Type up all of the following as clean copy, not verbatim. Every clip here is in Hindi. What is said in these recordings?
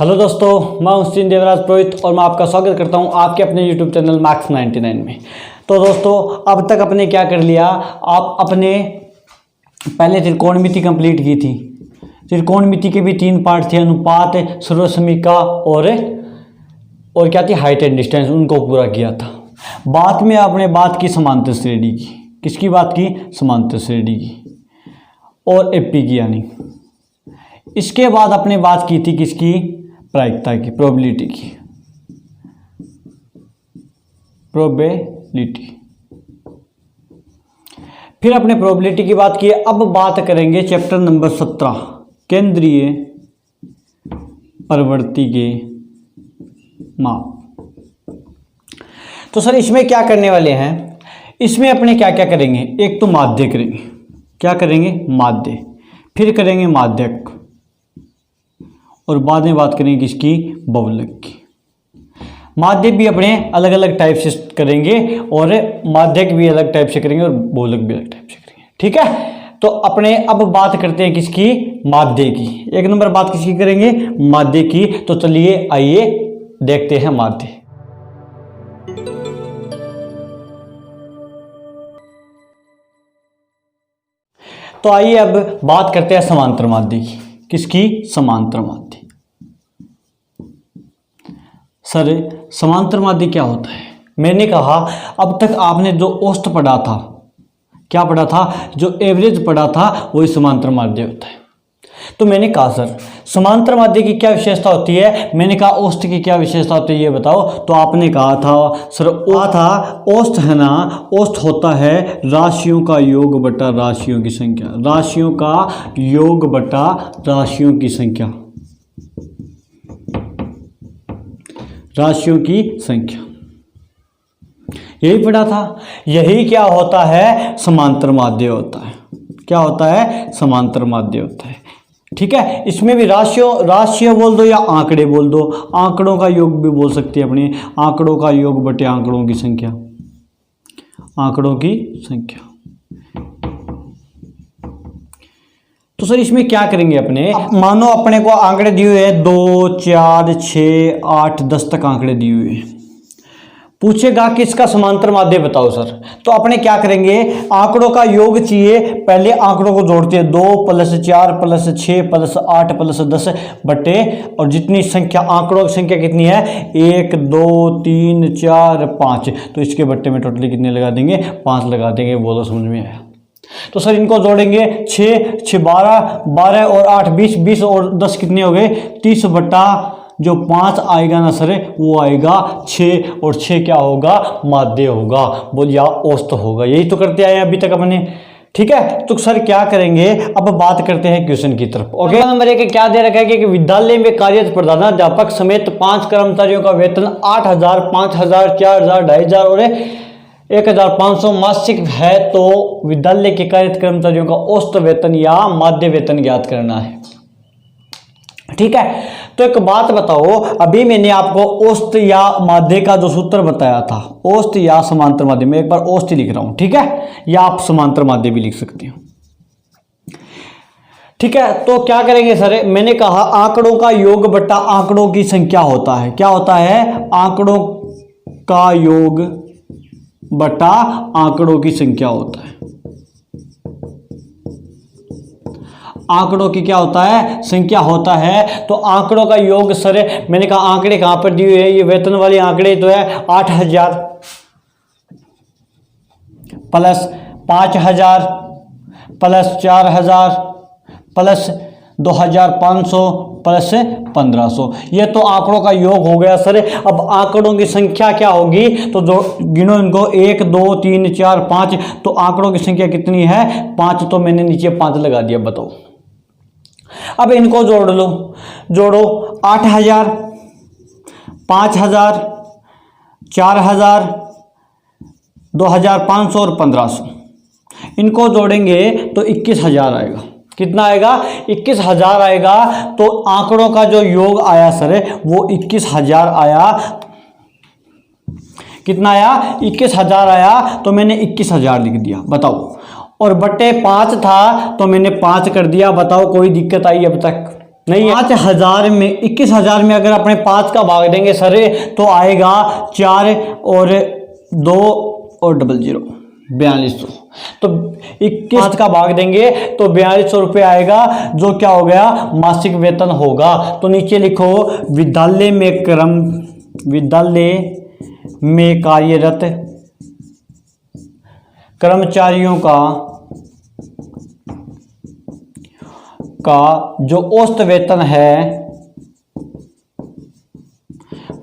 हेलो दोस्तों, मैं हूं देवराज पुरोहित और मैं आपका स्वागत करता हूं आपके अपने यूट्यूब चैनल मैक्स 99 में। तो दोस्तों, अब तक अपने क्या कर लिया, आप अपने पहले त्रिकोणमिति कंप्लीट की थी। त्रिकोणमिति के भी 3 पार्ट थे, अनुपात, सर्वसमीका और क्या थी, हाइट एंड डिस्टेंस, उनको पूरा किया था। बाद में आपने बात की समांतर श्रेणी की। किसकी बात की? समांतर श्रेणी की और एपी की यानी। इसके बाद अपने बात की थी किसकी? प्रायिकता की, प्रोबेबिलिटी की। प्रोबेबिलिटी। फिर अपने प्रोबेबिलिटी की बात की। अब बात करेंगे चैप्टर नंबर 17, केंद्रीय प्रवृत्ति के माप। तो सर इसमें क्या करने वाले हैं? इसमें अपने क्या क्या करेंगे? एक तो माध्य करेंगे। क्या करेंगे? माध्य। फिर करेंगे माध्यक और बाद में बात करेंगे किसकी? बहुलक की। माध्यक भी अपने अलग अलग टाइप से करेंगे और माध्यक भी अलग टाइप से करेंगे और बहुलक भी अलग टाइप से करेंगे। ठीक है, तो अपने अब बात करते हैं किसकी? माध्य की। एक नंबर बात किसकी करेंगे? माध्य की। तो चलिए आइए देखते हैं माध्य। तो आइए अब बात करते हैं समांतर माध्य की। किसकी? समांतर माध्य। सर समांतर माध्य क्या होता है? मैंने कहा अब तक आपने जो औसत पढ़ा था, क्या पढ़ा था? जो एवरेज पढ़ा था वही समांतर माध्य होता है। तो मैंने कहा सर समांतर माध्य की क्या विशेषता होती है? मैंने कहा औसत की क्या विशेषता होती है ये बताओ। तो आपने कहा था सर औसत है ना, औसत होता है राशियों का योग बटा राशियों की संख्या। राशियों का योग बटा राशियों की संख्या। राशियों की संख्या, यही पढ़ा था। यही क्या होता है? समांतर माध्य होता है। क्या होता है? समांतर माध्य होता है। ठीक है, इसमें भी राशियों बोल दो या आंकड़े बोल दो, आंकड़ों का योग भी बोल सकते हैं अपने। आंकड़ों का योग बटे आंकड़ों की संख्या। आंकड़ों की संख्या। तो सर इसमें क्या करेंगे अपने? मानो अपने को आंकड़े दिए हुए हैं 2, 4, 6, 8, 10 तक आंकड़े दिए हुए हैं। पूछेगा कि इसका समांतर माध्य बताओ सर। तो अपने क्या करेंगे? आंकड़ों का योग चाहिए, पहले आंकड़ों को जोड़ते हैं। 2 + 4 + 6 + 8 + 10 बटे, और जितनी संख्या आंकड़ों की संख्या कितनी है? 1, 2, 3, 4, 5। तो इसके बट्टे में टोटली कितने लगा देंगे? 5 लगा देंगे। बोलो समझ में आया? तो सर इनको जोड़ेंगे। 6, 6 12, 12 और 8 20, 20 और 10 कितने हो गए? 30 बटा जो 5 आएगा ना सर वो आएगा 6, और 6 क्या होगा? माध्य होगा। बोल या औसत होगा। यही तो करते आए अभी तक अपने। ठीक है, तो सर क्या करेंगे? अब बात करते हैं क्वेश्चन की तरफ। ओके, नंबर 1 क्या दे रखा है कि विद्यालय में कार्यरत प्रधानाध्यापक समेत 5 कर्मचारियों का वेतन 8,000, 5,000, 4,000, 2,500 और 1,500 मासिक है। तो विद्यालय के कार्यरत कर्मचारियों का औसत वेतन या माध्य वेतन ज्ञात करना है। ठीक है, तो एक बात बताओ, अभी मैंने आपको औसत या माध्य का जो सूत्र बताया था, औसत या समांतर माध्य, मैं एक बार औसत लिख रहा हूं। ठीक है, या आप समांतर माध्य भी लिख सकते हो। ठीक है, तो क्या करेंगे सर? मैंने कहा आंकड़ों का योग बटा आंकड़ों की संख्या होता है। क्या होता है? आंकड़ों का योग बटा आंकड़ों की संख्या होता है। आंकड़ों की क्या होता है? संख्या होता है। तो आंकड़ों का योग सर, मैंने कहा आंकड़े कहां पर दिए हुए हैं? ये वेतन वाले आंकड़े तो है 8,000 प्लस 5,000 प्लस 4,000 प्लस 2,500 प्लस 1,500। ये तो आंकड़ों का योग हो गया सर। अब आंकड़ों की संख्या क्या होगी? तो जो गिनो इनको, 1, 2, 3, 4, 5। तो आंकड़ों की संख्या कितनी है? 5। तो मैंने नीचे 5 लगा दिया। बताओ, अब इनको जोड़ लो। जोड़ो 8,000, 5,000, 4,000, 2,500 और 1,500। इनको जोड़ेंगे तो 21,000 आएगा। कितना आएगा? 21,000 आएगा। तो आंकड़ों का जो योग आया सर वो 21,000 आया। कितना आया? 21,000 आया। तो मैंने 21,000 लिख दिया। बताओ, और बटे 5 था तो मैंने 5 कर दिया। बताओ कोई दिक्कत आई अब तक? नहीं है। 5000 में 21,000 में अगर अपने 5 का भाग देंगे सर तो आएगा 4 और 2 और 00 4200। तो 21 का भाग देंगे तो 4200 रुपये आएगा, जो क्या हो गया मासिक वेतन होगा। तो नीचे लिखो विद्यालय में कार्यरत कर्मचारियों का जो औसत वेतन है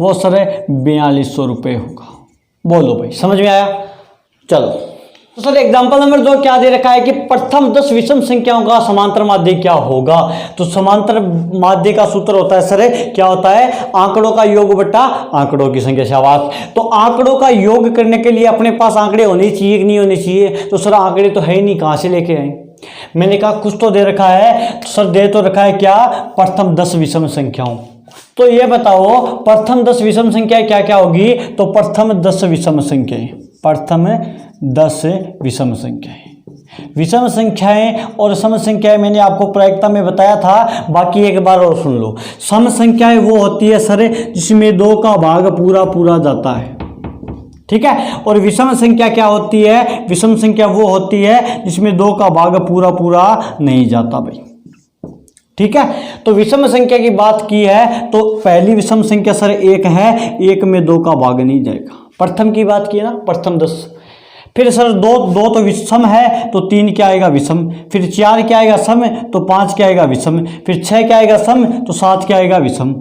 वो सर 4200 रुपये होगा। बोलो भाई, समझ में आया? चलो तो सर एग्जांपल नंबर 2 क्या दे रखा है कि प्रथम 10 विषम संख्याओं का समांतर माध्य क्या होगा। तो समांतर माध्य का सूत्र होता है सर क्या होता है, आंकड़ों का योग बटा आंकड़ों की संख्या। शाबाश। तो आंकड़ों का योग करने के लिए अपने पास आंकड़े होने चाहिए कि नहीं होने चाहिए? तो सर आंकड़े तो है ही नहीं, कहां से लेके आए? मैंने कहा कुछ तो दे रखा है। तो सर दे तो रखा है क्या, प्रथम 10 विषम संख्याओं। तो ये बताओ प्रथम 10 विषम संख्याएं क्या क्या होगी? तो प्रथम 10 विषम संख्याएं, प्रथम 10 विषम संख्याएं। विषम संख्याएं और सम संख्याएं मैंने आपको प्रायिकता में बताया था, बाकी एक बार और सुन लो। सम संख्याएं वो होती है सर जिसमें 2 का भाग पूरा पूरा जाता है, ठीक है। और विषम संख्या क्या होती है? विषम संख्या वो होती है जिसमें 2 का भाग पूरा पूरा नहीं जाता भाई, ठीक है। तो विषम संख्या की बात की है तो पहली विषम संख्या सर 1 है, 1 में 2 का भाग नहीं जाएगा। प्रथम की बात की है ना, प्रथम 10। फिर सर 2 तो विषम है तो 3 क्या आएगा विषम, फिर 4 क्या आएगा सम तो 5 क्या आएगा विषम, फिर 6 क्या आएगा सम तो 7 क्या आएगा विषम,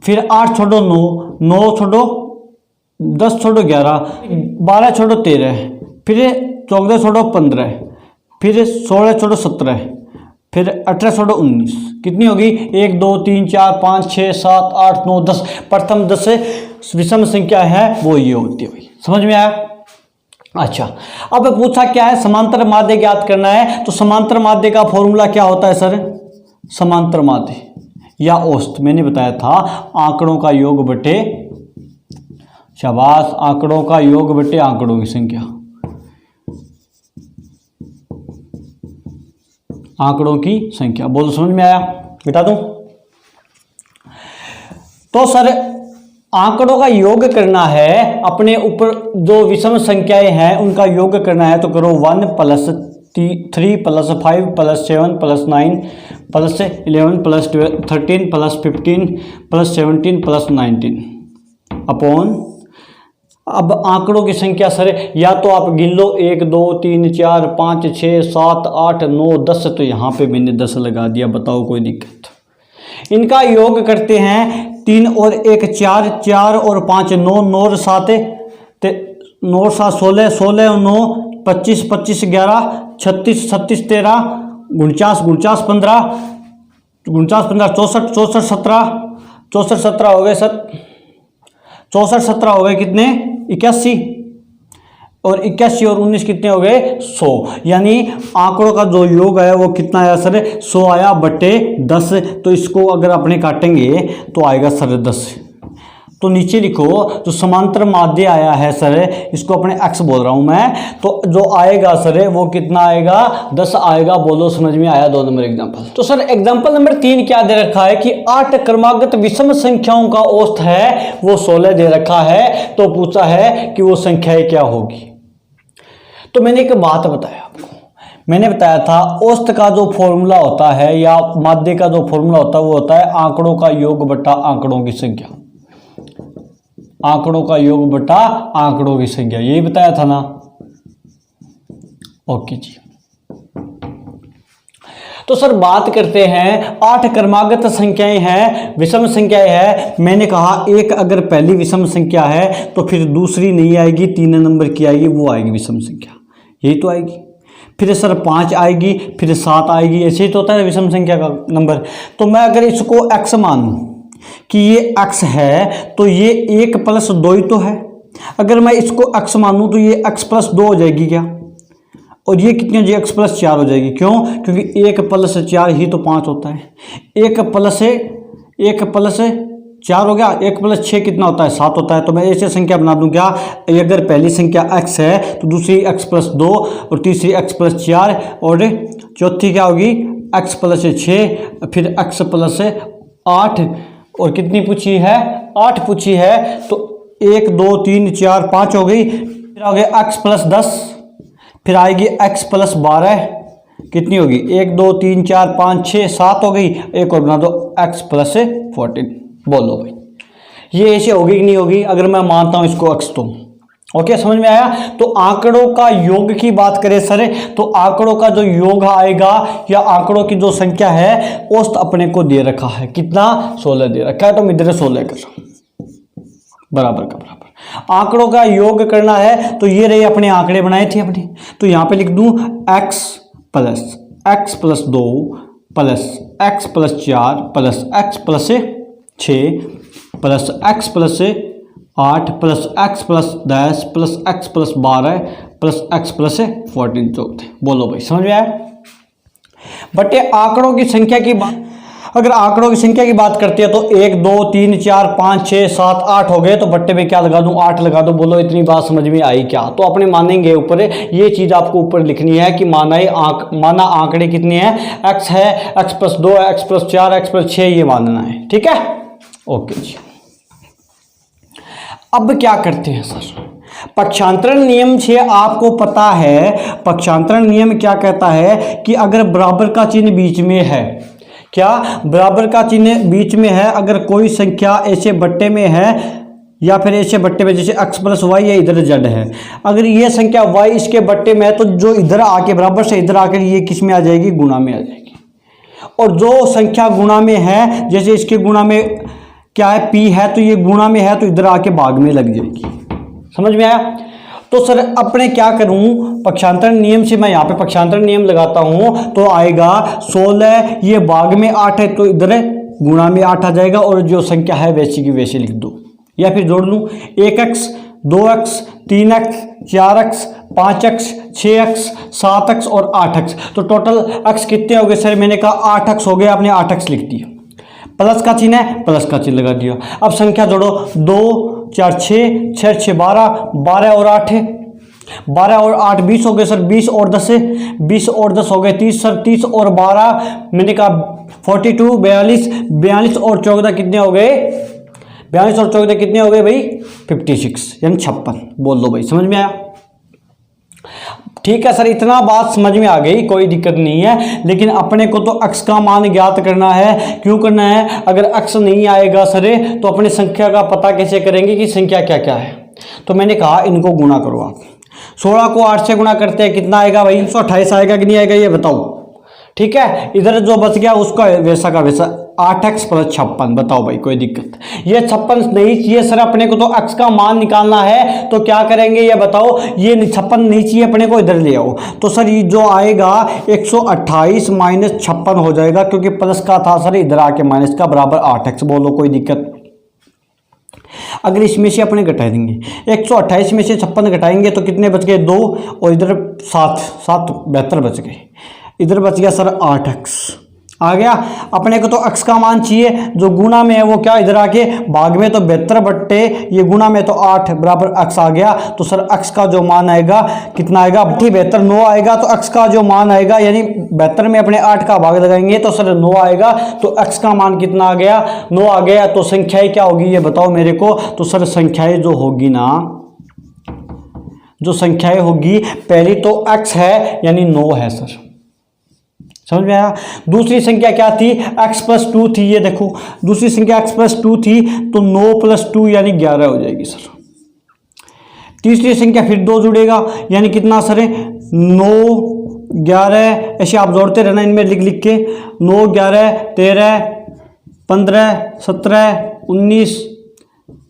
फिर 8 छोड़ो 9 छोड़ो 10 छोड़ो 11, 12 छोड़ो 13, फिर 14 छोड़ो 15, फिर 16 छोड़ो 17, फिर 18 छोड़ो 19। कितनी होगी? 1 2 3 4 5 6 7 8 9 10। प्रथम 10 विषम संख्या है वो ये होती है भाई, समझ में आया? अच्छा, अब पूछा क्या है, समांतर माध्य ज्ञात करना है। तो समांतर माध्य का फॉर्मूला क्या होता है सर? समांतर माध्य या औसत मैंने बताया था आंकड़ों का योग बटे, शाबाश, आंकड़ों का योग बटे आंकड़ों की संख्या, आंकड़ों की संख्या। बोलो समझ में आया? बता दूं? तो सर आंकड़ों का योग करना है, अपने ऊपर जो विषम संख्याएं हैं उनका योग करना है। तो करो 1 + 3 + 5 + 7 + 9 + 11 + 13 + 15 + 17 + 19 अपॉन। अब आंकड़ों की संख्या सर या तो आप गिन लो 1 2 3 4 5 6 7 8 9 10। तो यहाँ पे मैंने 10 लगा दिया, बताओ कोई दिक्कत? इनका योग करते हैं 3 और 1 4, 4 और 5 9, 9 और 7 9 7 16, 16 और 9 25, 25 11 36, 36 13 49, 49 15 49 15 64, 64 17 64 17 हो गए सर, 64 17 हो गए कितने? 81, और 81 और 19 कितने हो गए? 100। यानी आंकड़ों का जो योग है वो कितना आया सर? 100 आया बटे 10। तो इसको अगर अपने काटेंगे तो आएगा सर 10। तो नीचे लिखो जो समांतर माध्य आया है सर, इसको अपने x बोल रहा हूं मैं, तो जो आएगा सर वो कितना आएगा? 10 आएगा। बोलो समझ में आया? 2 नंबर एग्जांपल। तो सर एग्जांपल नंबर 3 क्या दे रखा है कि 8 क्रमागत विषम संख्याओं का औसत है वो 16 दे रखा है। तो पूछा है कि वो संख्याएं क्या होगी। तो मैंने एक बात बताया आपको, मैंने बताया था औसत का जो फॉर्मूला होता है या माध्य का जो फॉर्मूला होता है वो होता है आंकड़ों का योग बटा आंकड़ों की संख्या, आंकड़ों का योग बटा आंकड़ों की संख्या, यही बताया था ना? ओके जी। तो सर बात करते हैं 8 क्रमागत संख्याएं हैं, विषम संख्याएं हैं। मैंने कहा एक अगर पहली विषम संख्या है तो फिर दूसरी नहीं आएगी, 3 नंबर की आएगी, वो आएगी विषम संख्या, यही तो आएगी। फिर सर 5 आएगी, फिर 7 आएगी, ऐसे ही तो होता है विषम संख्या का नंबर। तो मैं अगर इसको x मानूं कि ये x है तो ये 1 + 2 ही तो है। अगर मैं इसको x मानूं तो ये x + 2 हो जाएगी क्या? और ये कितनी हो जाएगी? x + 4 हो जाएगी। क्यों? क्योंकि 1 + 4 ही तो 5 होता है। 1 + 4 हो गया, 1 + 6 कितना होता है? 7 होता है। तो मैं ऐसे संख्या बना दूं क्या? अगर पहली संख्या x है तो दूसरी x + 2 और तीसरी x + 4 और चौथी क्या होगी? x प्लस 6, फिर x प्लस 8, और कितनी पूछी है? 8 पूछी है। तो 1 2 3 4 5 हो गई। फिर आ गया x प्लस 10, फिर आएगी x प्लस 12, कितनी होगी? 1 2 3 4 5 6 7 हो गई। एक और बना दो x प्लस 14। बोलो भाई ये ऐसे होगी कि नहीं होगी अगर मैं मानता हूं इसको x? तो ओके, समझ में आया? तो आंकड़ों का योग की बात करें सर, तो आंकड़ों का जो योग आएगा या आंकड़ों की जो संख्या है औसत अपने को दे रखा है, कितना? 16 दे रखा है। तो मैं इधर 16 कर रहा हूं, बराबर का बराबर। आंकड़ों का योग करना है तो ये रहे अपने आंकड़े बनाए थे अपने, तो यहां पे लिख दूं x plus 2 plus x plus 4 plus x plus 6 plus x plus 8 plus x plus 10 plus x plus 12 plus x plus 14 चौथे। बोलो भाई समझ में आया? बटे आंकड़ों की संख्या की बात, अगर आंकड़ों की संख्या की बात करते हैं तो 1 2 3 4 5 6 7 8 हो गए, तो बट्टे में क्या लगा दूं? 8 लगा दो। बोलो इतनी बात समझ में आई क्या? तो अपने मानेंगे ऊपर, ये चीज आपको ऊपर लिखनी है कि माना आंकड़े कितने हैं? x है, x प्लस 2 है, x प्लस 4, x प्लस 6, ये मानना है। ठीक है, ओके जी। अब क्या करते हैं सर? पक्षांतरण नियम से आपको पता है, पक्षांतरण नियम क्या कहता है कि अगर बराबर का चिन्ह बीच में है, क्या बराबर का चिन्ह बीच में है, अगर कोई संख्या ऐसे बट्टे में है या फिर ऐसे बट्टे में, जैसे x प्लस वाई है, इधर z है, अगर ये संख्या y इसके बट्टे में है तो जो इधर आके बराबर से इधर आकर ये किस में आ जाएगी? गुणा में आ जाएगी। और जो संख्या गुणा में है, जैसे इसके गुणा में क्या है? p है, तो ये गुणा में है तो इधर आके भाग में लग जाएगी। समझ में आया? तो सर अपने क्या करूं? पक्षांतरण नियम से मैं यहाँ पे पक्षांतरण नियम लगाता हूं तो आएगा 16, ये भाग में 8 है तो इधर गुणा में 8 आ जाएगा, और जो संख्या है वैसी की वैसे लिख दो, या फिर जोड़ लूं 1x 2x 3x 4x 5x 6x 7x और 8x। तो टोटल x कितने हो गए सर? मैंने कहा 8x हो गए, आपने 8x लिख दिया। प्लस का चिन्ह है, प्लस का चिन्ह लगा दिया। अब संख्या जोड़ो, 2 4 6 6 6 12, 12 और 8 है, 12 और 8 20 हो गए सर, 20 और 10 है, 20 और 10 हो गए 30 सर, 30 और 12 मैंने कहा 42, 42, 42 और 14 कितने हो गए? 42 और 14 कितने हो गए भाई? 56, यानी 56। बोल लो भाई समझ में आया? ठीक है सर, इतना बात समझ में आ गई, कोई दिक्कत नहीं है। लेकिन अपने को तो x का मान ज्ञात करना है। क्यों करना है? अगर x नहीं आएगा सर तो अपने संख्या का पता कैसे करेंगे कि संख्या क्या क्या है? तो मैंने कहा इनको गुणा करो आप। 16 को 8 से गुणा करते हैं, कितना आएगा भाई? 128 आएगा कि नहीं आएगा ये बताओ। ठीक है, इधर जो बच गया उसका वैसा का वैसा 8x प्लस 56। बताओ भाई कोई दिक्कत? ये 56 नहीं चाहिए सर, अपने को तो x का मान निकालना है। तो क्या करेंगे ये बताओ? ये 56 नहीं चाहिए अपने को, इधर ले आओ। तो सर ये जो आएगा 128 माइनस 56 हो जाएगा, क्योंकि प्लस का था सर, इधर आके माइनस का, बराबर 8x। बोलो कोई दिक्कत? अगर इसमें से अपने घटा देंगे, 128 में से 56 घटाएंगे तो कितने बच गए? 2, और इधर 7 7 72 बच गए। इधर बच गया सर 8x आ गया। अपने को तो x का मान चाहिए, जो गुणा में है वो क्या? इधर आके भाग में, तो 72 बट्टे ये गुणा में तो 8 बराबर x आ गया। तो सर x का जो मान आएगा कितना आएगा? 72 9 आएगा। तो x का जो मान आएगा, यानी 72 में अपने 8 का भाग लगाएंगे तो सर 9 आएगा। तो x का मान कितना आ गया? 9 आ गया। तो संख्याएं क्या होगी ये बताओ मेरे को? तो सर संख्याएं जो होगी ना, जो संख्याएं होगी, पहली तो x है यानी 9 है सर, समझ में आया? दूसरी संख्या क्या थी? x प्लस 2 थी। ये देखो दूसरी संख्या x प्लस 2 थी, तो 9 प्लस 2 यानी 11 हो जाएगी सर। तीसरी संख्या फिर 2 जुड़ेगा, यानी कितना सर है? 9 11, ऐसे आप जोड़ते रहना इनमें लिख लिख के। 9 11 13 15 17 19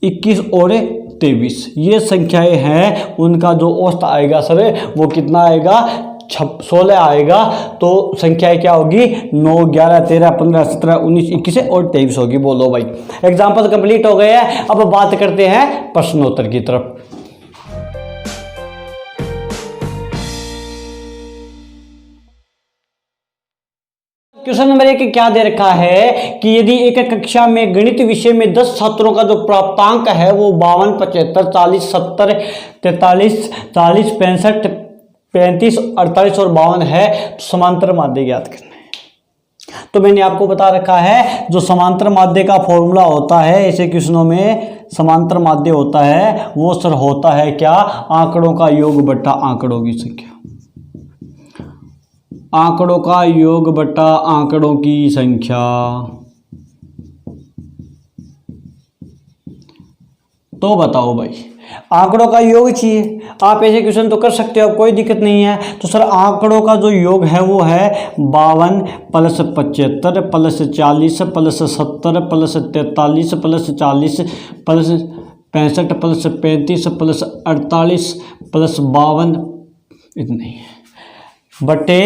21 और 23, ये संख्याएं हैं। उनका जो औसत आएगा सर वो कितना आएगा? 16 आएगा। तो संख्याएं क्या होगी? 9 11 13 15 17 19 21 और 23 होगी। बोलो भाई, एग्जाम्पल कंप्लीट हो गए हैं। अब बात करते हैं प्रश्नोत्तर की तरफ। क्वेश्चन नंबर 1 क्या दे रखा है कि यदि एक कक्षा में गणित विषय में 10 छात्रों का जो प्राप्तांक है वो 52 75 40 70 43 40 65 35 48 और 52 है, तो समांतर माध्य ज्ञात करना है। तो मैंने आपको बता रखा है जो समांतर माध्य का फॉर्मूला होता है ऐसे क्वेश्चनों में, समांतर माध्य होता है वो सर होता है क्या, आंकड़ों का योग बट्टा आंकड़ों की संख्या, आंकड़ों का योग बट्टा आंकड़ों की संख्या। तो बताओ भाई, आंकड़ों का योग चाहिए, आप ऐसे क्वेश्चन तो कर सकते हो, कोई दिक्कत नहीं है। तो सर आंकड़ों का जो योग है वो है 52 plus 75 plus 40 plus 70 plus 43 plus 40 plus 65 plus 35 plus 48 plus 52, इतने ही बटे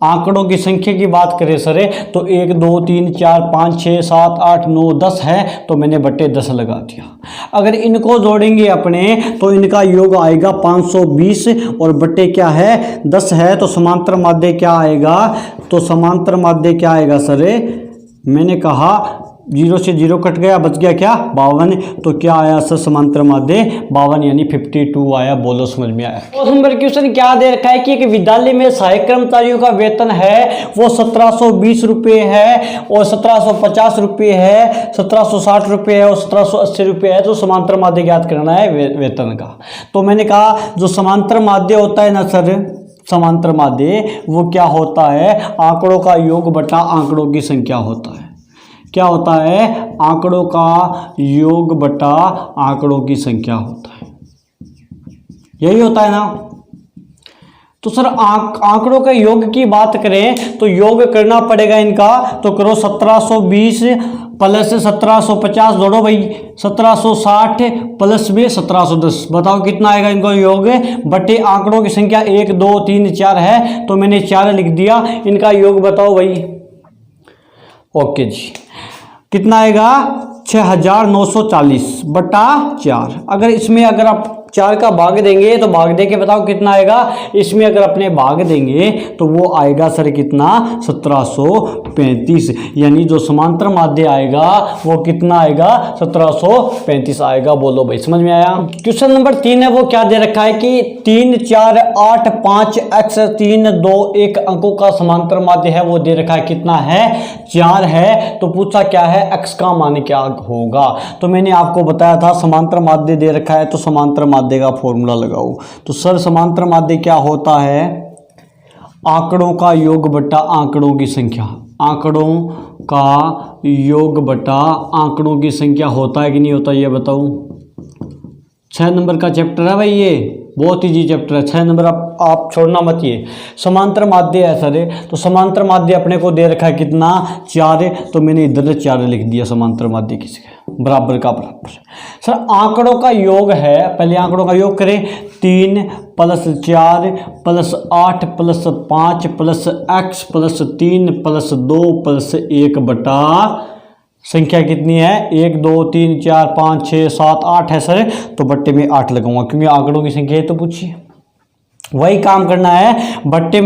आंकड़ों की संख्या की बात करें सर तो 1 2 3 4 5 6 7 8 9 10 है, तो मैंने बटे 10 लगा दिया। अगर इनको जोड़ेंगे अपने तो इनका योग आएगा 520 और बटे क्या है 10 है, तो समांतर माध्य क्या आएगा, तो समांतर माध्य क्या आएगा सर, मैंने कहा 0 से 0 कट गया, बच गया क्या 52, तो क्या आया सर समांतर माध्य 52 यानी 52 आया। बोलो समझ में आया। उस नंबर क्वेश्चन क्या दे रखा है कि एक विद्यालय में सहायक कर्मचारियों का वेतन है वो 1720 रुपये है और 1750 रुपये है, 1760 रुपये है और 1780 रुपये है। तो समांतर माध्य ज्ञात करना है वेतन का। तो मैंने कहा जो समांतर माध्य होता है ना सर, समांतर माध्य वो क्या होता है, आंकड़ों का योग बटा आंकड़ों की संख्या होता है। क्या होता है, आंकड़ों का योग बटा आंकड़ों की संख्या होता है, यही होता है ना। तो सर आंकड़ों के योग की बात करें तो योग करना पड़ेगा इनका, तो करो 1720 प्लस 1750 जोड़ो भाई 1760 प्लस में 1710, बताओ कितना आएगा इनको योग, बटे आंकड़ों की संख्या 1 2 3 4 है, तो मैंने 4 लिख दिया, इनका योग बताओ भाई। ओके जी, कितना आएगा 6940 बटा 4। अगर इसमें अगर आप 4 का भाग देंगे तो भाग दे के बताओ कितना आएगा, इसमें अगर अपने भाग देंगे तो वो आएगा सर कितना 1735, यानी जो समांतर माध्य आएगा वो कितना आएगा 1735 आएगा। बोलो भाई समझ में आया। क्वेश्चन नंबर 3 है वो क्या दे रखा है कि 3 4 8 5 x 3 2 1 अंकों का समांतर माध्य है वो दे रखा है, कितना है 4 है। तो पूछा क्या है x का मान क्या होगा, तो मैंने आपको बताया था समांतर माध्य दे रखा है तो समांतर माध्य का फॉर्मूला लगाओ। तो सर समांतर माध्य क्या होता है, आंकड़ों का योग बटा आंकड़ों की संख्या, आंकड़ों का योग बटा आंकड़ों की संख्या होता है कि नहीं होता, ये बताओ। 6 नंबर का चैप्टर है भाई, ये बहुत इजी चैप्टर है, 6 नंबर आप छोड़ना मत। ये समांतर माध्य है सर, तो समांतर माध्य अपने को दे रखा है कितना 4, तो मैंने इधर 4 लिख दिया समांतर माध्य किसके बराबर का बराबर। सर आंकड़ों का योग है, पहले आंकड़ों का योग करें 3 plus 4 plus 8 plus 5 plus x plus 3 plus 2 plus 1 बटा संख्या कितनी है 1 2 3 4 5 6 7 8 है सर, तो बट्टे में 8 लगाऊंगा क्योंकि आंकड़ों की संख्या है। तो पूछिए वही काम करना है, बट्टे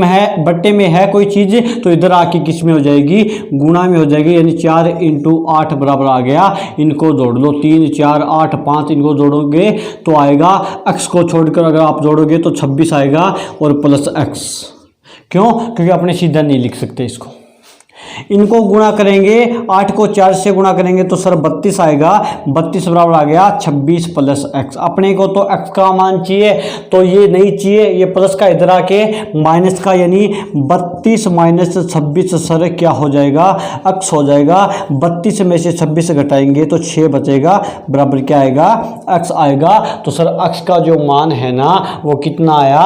में है कोई चीज़ तो इधर आके किस में हो जाएगी, गुणा में हो जाएगी, यानी 4 × 8 बराबर आ गया। इनको जोड़ लो 3 4 8 5, इनको जोड़ोगे तो आएगा x को छोड़कर अगर आप जोड़ोगे तो 26 आएगा और प्लस x, क्यों, क्योंकि अपने सीधा नहीं लिख सकते इसको। इनको गुणा करेंगे 8 को 4 से गुणा करेंगे तो सर 32 आएगा, 32 बराबर आ गया 26 प्लस x। अपने को तो x का मान चाहिए तो ये नहीं चाहिए, ये प्लस का इधर आके माइनस का, यानी 32 माइनस 26 सर क्या हो जाएगा x हो जाएगा। 32 में से 26 घटाएंगे तो 6 बचेगा, बराबर क्या आएगा x आएगा। तो सर x का जो मान है ना वो कितना आया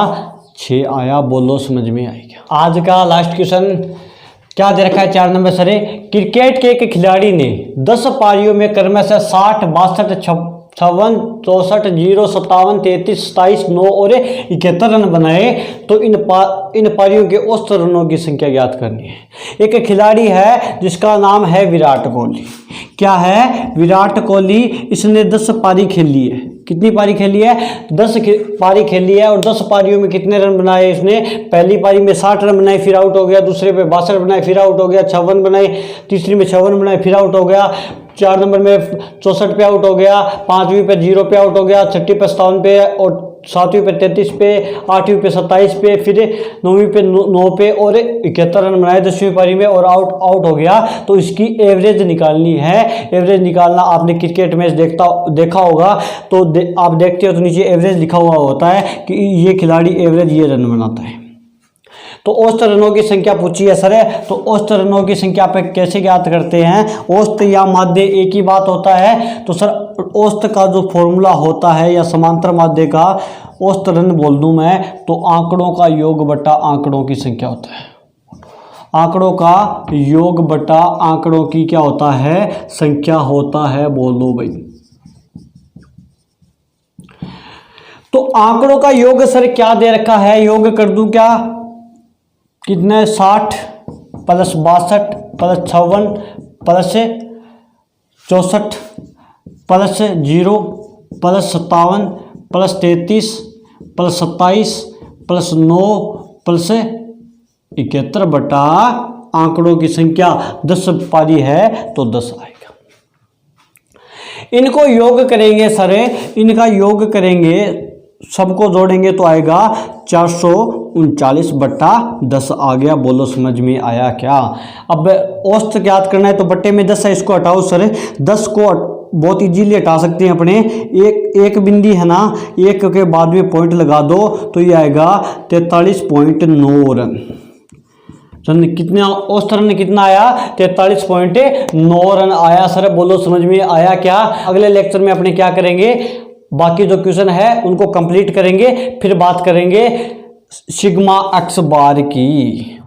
6 आया। बोलो समझ में आएगा। आज का लास्ट क्वेश्चन क्या दे रखा है 4 नंबर सर, क्रिकेट के एक खिलाड़ी ने 10 पारियों में क्रमशः 60 62 56 64 0 57 33 27 9 और 71 रन बनाए, तो इन पारियों के औसत रनों की संख्या ज्ञात करनी है। एक खिलाड़ी है जिसका नाम है विराट कोहली। क्या है विराट कोहली, इसने 10 पारी खेली है। कितनी पारी खेली है 10 पारी खेली है और 10 पारियों में कितने रन बनाए इसने, पहली पारी में 60 रन बनाए फिर आउट हो गया, दूसरे पे 62 बनाए फिर आउट हो गया, 56 बनाए, तीसरी में 56 बनाए फिर आउट हो गया, 4 नंबर में 64 पे आउट हो गया, 5वीं पे 0 पे आउट हो गया, 6ठी पे 57 पे और सातवीं पे 33 पे, आठवीं पे 27 पे, फिर नौवीं पे 9 पे और 71 रन बनाए 10वीं पारी में और आउट हो गया। तो इसकी एवरेज निकालनी है। एवरेज निकालना आपने क्रिकेट मैच देखा होगा तो आप देखते हो तो नीचे एवरेज लिखा हुआ होता है कि ये खिलाड़ी एवरेज ये रन बनाता है। तो औसत रनों की संख्या पूछी है सर, तो औसत रनों की संख्या पे कैसे ज्ञात करते हैं? औसत या माध्य एक ही बात होता है। तो सर औसत का जो फॉर्मूला होता है या समांतर माध्य का औसत रन बोल दूं मैं तो आंकड़ों का योग बटा आंकड़ों की संख्या होता है। आंकड़ों का योग बटा आंकड़ों की क्या होता है? संख्या होता है। बोल दो भाई। तो आंकड़ों का योग सर क्या दे रखा है? योग कर दूं क्या? कितने? 60 plus 62 plus 56 plus 64 plus 0 plus 57 plus 33 plus 27 plus 9 plus 71 बटा आंकड़ों की संख्या। 10 पारी है तो 10 आएगा। इनको योग करेंगे सर, इनका योग करेंगे, सबको जोड़ेंगे तो आएगा 439 बटा 10 आ गया। बोलो समझ में आया क्या? अब औसत ज्ञात करना है तो बट्टे में 10 है, इसको हटाओ सर। 10 को बहुत इजीली हटा सकते हैं अपने। एक बिंदी है ना, एक के बाद में पॉइंट लगा दो तो ये आएगा 43.9 रन। कितने औसत रन कितना आया? 43.9 रन आया सर। बोलो समझ में आया क्या? अगले लेक्चर में अपने क्या करेंगे, बाकी जो क्वेश्चन है उनको कंप्लीट करेंगे, फिर बात करेंगे सिग्मा एक्स बार की।